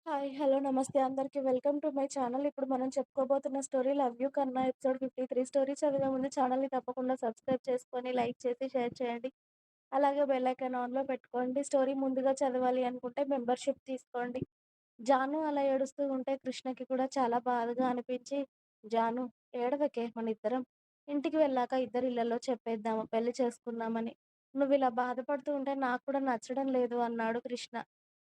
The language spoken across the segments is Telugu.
హాయ్. హలో. నమస్తే అందరికి. Welcome to my channel. ఇప్పుడు మనం చెప్పుకోబోతున్న స్టోరీ 'లవ్ యూ కన్నా' ఎపిసోడ్ 53. స్టోరీ చదివే ముందు ఛానల్‌ని తప్పకుండా సబ్స్క్రైబ్ చేసుకొని, లైక్ చేసి, షేర్ చేయండి. అలాగే బెల్ ఐకాన్ ఆన్‌లో పెట్టుకోండి. స్టోరీ ముందుగా చదవాలి అనుకుంటే మెంబర్‌షిప్ తీసుకోండి. జాను అలా ఏడుస్తూ ఉంటే కృష్ణకి కూడా చాలా బాధగా అనిపించి, "జాను ఏడవకే మనిద్దరం ఇంటికి వెళ్ళాక ఇద్దరి ఇళ్లలో చెప్పేద్దాము పెళ్లి చేసుకున్నామని. నువ్విలా బాధపడుతూ ఉంటే నాకు కూడా నచ్చడం లేదు" అన్నాడు కృష్ణ.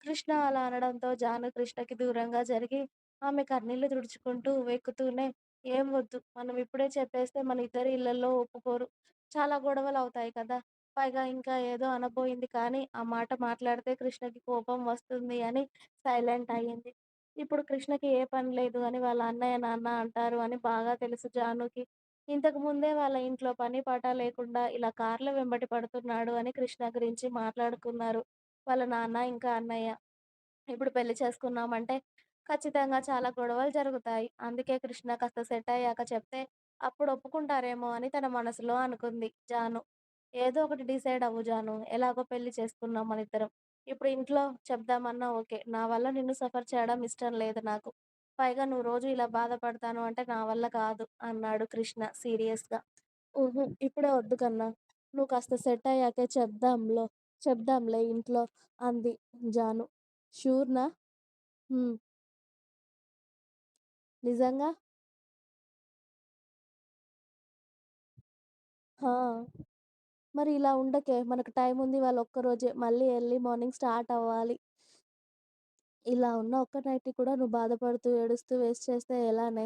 కృష్ణ అలా అనడంతో జాను కృష్ణకి దూరంగా జరిగి ఆమె కన్నీళ్లు తుడుచుకుంటూ వెక్కుతూనే, "ఏం వద్దు. మనం ఇప్పుడే చెప్పేస్తే మన ఇద్దరి ఇళ్లల్లో ఒప్పుకోరు. చాలా గొడవలవుతాయి కదా! పైగా ఇంకా ఏదో అనబోయింది కానీ, ఆ మాట మాట్లాడితే కృష్ణకి కోపం వస్తుంది అని సైలెంట్ అయ్యింది. ఇప్పుడు కృష్ణకి ఏ పని లేదు అని వాళ్ళ అన్నయ్య, నాన్న అంటారు అని బాగా తెలుసు జానుకి. ఇంతకు ముందే వాళ్ళ ఇంట్లో పని పాట లేకుండా ఇలా కార్ల వెంబడి పడుతున్నాడు అని కృష్ణ గురించి మాట్లాడుకున్నారు వాళ్ళ నాన్న ఇంకా అన్నయ్య. ఇప్పుడు పెళ్లి చేసుకున్నామంటే ఖచ్చితంగా చాలా గొడవలు జరుగుతాయి. అందుకే కృష్ణ కాస్త సెట్ అయ్యాక చెప్తే అప్పుడు ఒప్పుకుంటారేమో అని తన మనసులో అనుకుంది జాను. ఏదో ఒకటి డిసైడ్ అవ్వు జాను. ఎలాగో పెళ్లి చేసుకున్నాం మనిద్దరం. ఇప్పుడు ఇంట్లో చెప్దామన్నా ఓకే. నా వల్ల నిన్ను సఫర్ చేయడం ఇష్టం లేదు నాకు. పైగా నువ్వు రోజు ఇలా బాధపడతాను అంటే నా వల్ల కాదు అన్నాడు కృష్ణ సీరియస్‌గా. ఇప్పుడే వద్దు కన్నా. నువ్వు కాస్త సెట్ అయ్యాకే చెప్దాంలే ఇంట్లో అంది జాను. షూర్‌నా? హ్మ్. నిజంగా? ఆ! మరి ఇలా ఉండకే. మనకు టైముంది. ఇవాళ ఒక్కరోజే. మళ్ళీ ఎర్లీ మార్నింగ్ స్టార్ట్ అవ్వాలి. ఇలా ఉన్న ఒక్క నైట్‌ని కూడా నువ్వు బాధపడుతూ, ఏడుస్తూ వేస్ట్ చేస్తే ఎలానే?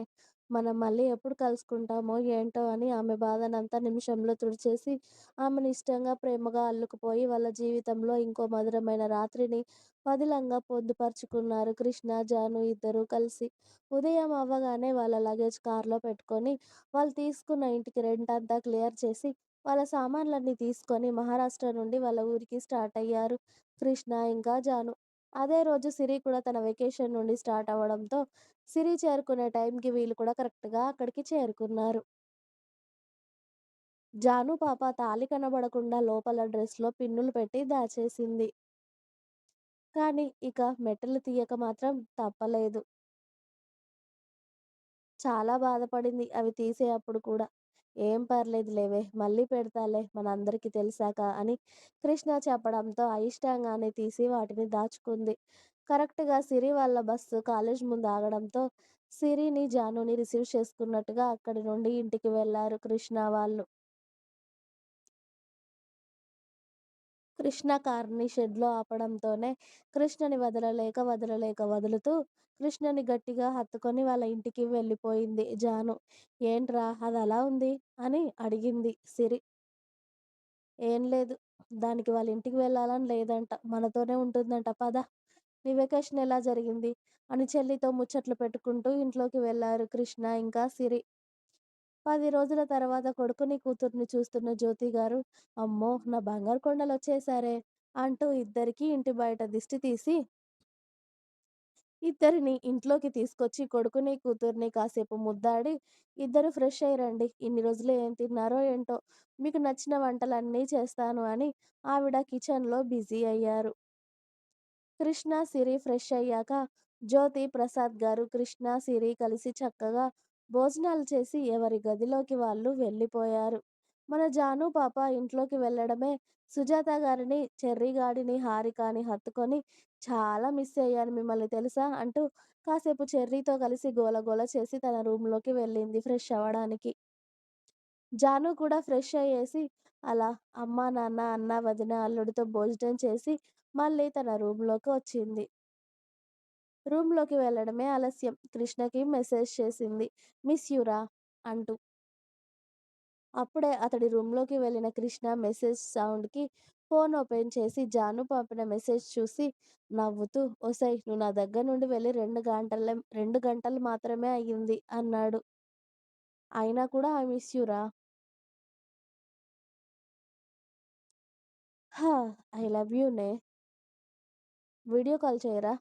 మనం మళ్ళీ ఎప్పుడు కలుసుకుంటామో ఏంటో అని ఆమె బాధనంతా నిమిషంలో తుడిచేసి, ఆమెని ఇష్టంగా, ప్రేమగా అల్లుకుపోయి వాళ్ళ జీవితంలో ఇంకో మధురమైన రాత్రిని పదిలంగా పొందుపరుచుకున్నారు కృష్ణ, జాను ఇద్దరూ కలిసి. ఉదయం అవ్వగానే వాళ్ళ లగేజ్ కార్‌లో పెట్టుకొని, వాళ్ళు తీసుకున్న ఇంటికి రెంట్ అంతా క్లియర్ చేసి, వాళ్ళ సామాన్లన్నీ తీసుకొని మహారాష్ట్ర నుండి వాళ్ళ ఊరికి స్టార్ట్ అయ్యారు కృష్ణ ఇంకా జాను. అదే రోజు సిరి కూడా తన వెకేషన్ నుండి స్టార్ట్ అవ్వడంతో, సిరి చేరుకునే టైంకి వీళ్ళు కూడా కరెక్ట్‌గా అక్కడికి చేరుకున్నారు. జాను పాప తాళి కనబడకుండా లోపల డ్రెస్‌లో పిన్నులు పెట్టి దాచేసింది. కానీ ఇక మెట్టెలు తీయక మాత్రం తప్పలేదు. చాలా బాధపడింది అవి తీసేయప్పుడు కూడా. "ఏం పర్లేదులేవే మళ్ళీ పెడతాలే మనందరికీ తెలిసాక" అని కృష్ణ చెప్పడంతో అయిష్టంగానే తీసి వాటిని దాచుకుంది. కరెక్ట్‌గా సిరి వాళ్ళ బస్సు కాలేజ్ ముందు ఆగడంతో సిరిని, జానుని రిసీవ్ చేసుకున్నట్టుగా అక్కడి నుండి ఇంటికి వెళ్లారు కృష్ణ వాళ్ళు. కృష్ణ కార్‌ని షెడ్‌లో ఆపడంతోనే కృష్ణని వదలలేక వదులుతూ కృష్ణని గట్టిగా హత్తుకొని వాళ్ళ ఇంటికి వెళ్ళిపోయింది జాను. "ఏంట్రా అదలా ఉంది?" అని అడిగింది సిరి. "ఏం లేదు. దానికి వాళ్ళ ఇంటికి వెళ్ళాలని లేదంట. మనతోనే ఉంటుందంట. పద. నీ వెకేషన్ ఎలా జరిగింది?" అని చెల్లితో ముచ్చట్లు పెట్టుకుంటూ ఇంట్లోకి వెళ్లారు కృష్ణ ఇంకా సిరి. 10 రోజుల తర్వాత కొడుకుని, కూతుర్ని చూస్తున్న జ్యోతి గారు, "అమ్మో! నా బంగారు కొండలొచ్చేశారే" అంటూ ఇద్దరికీ ఇంటి బయట దిష్టి తీసి, ఇద్దరిని ఇంట్లోకి తీసుకొచ్చి కొడుకుని, కూతుర్ని కాసేపు ముద్దాడి, "ఇద్దరు ఫ్రెష్ అయ్యి రండి. ఇన్ని రోజులు ఏం తిన్నారో ఏంటో, మీకు నచ్చిన వంటలన్నీ చేస్తాను" అని ఆవిడ కిచెన్‌లో బిజీ అయ్యారు. కృష్ణ, సిరి ఫ్రెష్ అయ్యాక జ్యోతి, ప్రసాద్ గారు, కృష్ణ, సిరి కలిసి చక్కగా భోజనాలు చేసి ఎవరి గదిలోకి వాళ్ళు వెళ్ళిపోయారు. మన జాను పాప ఇంట్లోకి వెళ్ళడమే సుజాత గారిని, చెర్రీ గాడిని, హారికని హత్తుకొని "చాలా మిస్ అయ్యాను మిమ్మల్ని తెలుసా" అంటూ కాసేపు చెర్రీతో కలిసి గోలగోల చేసి తన రూమ్‌లోకి వెళ్ళింది ఫ్రెష్ అవ్వడానికి. జాను కూడా ఫ్రెష్ అయ్యేసి అలా అమ్మ, నాన్న, అన్న, వదిన, అల్లుడితో భోజనం చేసి మళ్ళీ తన రూమ్‌లోకి వచ్చింది. రూమ్‌లోకి వెళ్ళడమే ఆలస్యం. కృష్ణకి మెసేజ్ చేసింది. మిస్ యూ రా అంటూ. అప్పుడే అతడి రూమ్‌లోకి వెళ్ళిన కృష్ణ మెసేజ్ సౌండ్‌కి ఫోన్ ఓపెన్ చేసి జాను పంపిన మెసేజ్ చూసి నవ్వుతూ "ఒసేయ్ నువ్వు నా దగ్గర నుండి వెళ్లి 2 గంటలు మాత్రమే అయ్యింది" అన్నాడు. అయినా కూడా ఐ మిస్ యూ రా. హా! ఐ లవ్ యూ నే. వీడియో కాల్ చేయరా?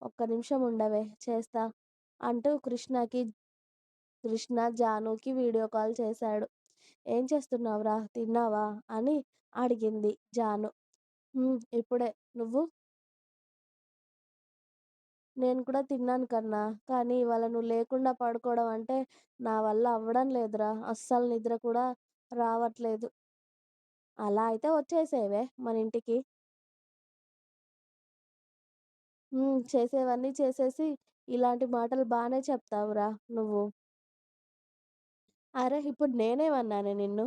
ఒక్క నిమిషం ఉండవే చేస్తా అంటూ కృష్ణ జానుకి వీడియో కాల్ చేశాడు. "ఏం చేస్తున్నావురా? తిన్నావా?" అని అడిగింది జాను. ఇప్పుడే నువ్వు? నేను కూడా తిన్నాను కన్నా. కానీ ఇవాళ నువ్వు లేకుండా పడుకోవడం అంటే నా వల్ల అవ్వడం లేదురా! అస్సలు నిద్ర కూడా రావట్లేదు. అలా అయితే వచ్చేసేవే మన ఇంటికి. చేసేవన్నీ చేసేసి ఇలాంటి మాటలు బానే చెప్తావురా నువ్వు. అరె! ఇప్పుడు నేనేమన్నానే నిన్ను?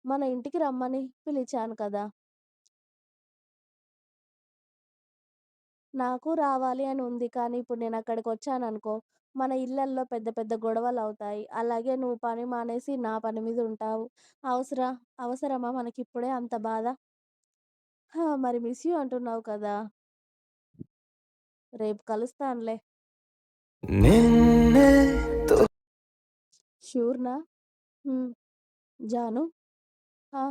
మన ఇంటికి రమ్మని పిలిచాను కదా! నాకు రావాలి అని ఉంది. కానీ ఇప్పుడు నేనక్కడికొచ్చాననుకో, మన ఇళ్లల్లో పెద్ద పెద్ద గొడవలవుతాయి. అలాగే నువ్వు పని మానేసి నా పని మీద ఉంటావు. అవసర అవసరమా మనకిప్పుడే అంత బాధ? మరి మిస్ యూ అంటున్నావు కదా! రేపు కలుస్తానులే. నిన్నే షూర్‌నా? హ్మ్. జాను? ఆ!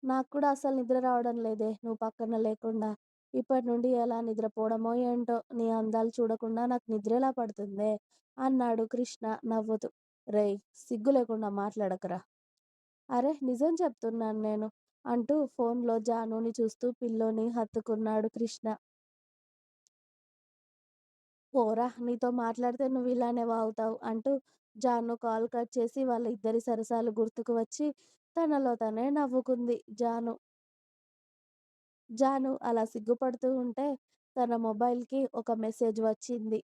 నాకు కూడా అస్సలు నిద్ర రావడం లేదే నువ్వు పక్కన లేకుండా. ఇప్పటి నుండి ఎలా నిద్రపోవడమో ఏంటో! నీ అందాలు చూడకుండా నాకు నిద్రెలా పడుతుందే? అన్నాడు కృష్ణ నవ్వుతూ. రేయ్! సిగ్గు లేకుండా మాట్లాడకురా! అరె! నిజం చెప్తున్నాను నేను అంటూ ఫోన్‌లో జానుని చూస్తూ పిల్లోని హత్తుకున్నాడు కృష్ణ. పోరా! నీతో మాట్లాడితే నువ్వు ఇలానే వాగుతావు అంటూ జాను కాల్ కట్ చేసి వాళ్ళ ఇద్దరి సరసాలు గుర్తుకు వచ్చి తనలో తనే నవ్వుకుంది జాను. జాను అలా సిగ్గుపడుతూ ఉంటే తన మొబైల్‌కి ఒక మెసేజ్ వచ్చింది.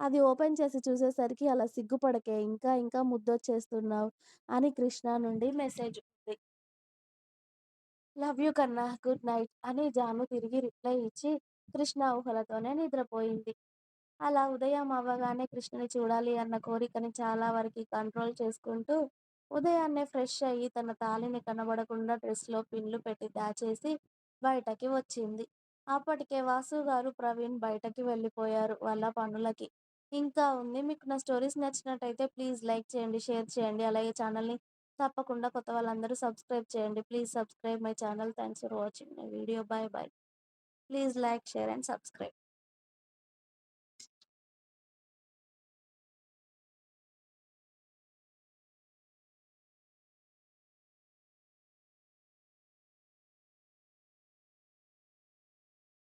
అది ఓపెన్ చేసి చూసేసరికి అలా సిగ్గుపడకే ఇంకా ఇంకా ముద్దొచ్చేస్తున్నావు అని కృష్ణ నుండి మెసేజ్ ఉంది. లవ్ యూ కన్నా గుడ్ నైట్ అని జాను తిరిగి రిప్లై ఇచ్చి కృష్ణ ఊహలతోనే నిద్రపోయింది. అలా ఉదయం అవ్వగానే కృష్ణని చూడాలి అన్న కోరికని చాలా వరకి కంట్రోల్ చేసుకుంటూ ఉదయాన్నే ఫ్రెష్ అయ్యి తన తాళిని కనబడకుండా డ్రెస్‌లో పిన్‌లు పెట్టి దాచేసి బయటకి వచ్చింది. అప్పటికే వాసు గారు, ప్రవీణ్ బయటకి వెళ్ళిపోయారు వాళ్ళ పనులకి. ఇంకా ఉంది. మీకు నా స్టోరీస్ నచ్చినట్టయితే ప్లీజ్ లైక్ చేయండి, షేర్ చేయండి. అలాగే ఛానల్‌ని తప్పకుండా కొత్త వాళ్ళందరూ సబ్స్క్రైబ్ చేయండి. Please subscribe my channel. Thanks for watching my video. By by. Please like, share and subscribe.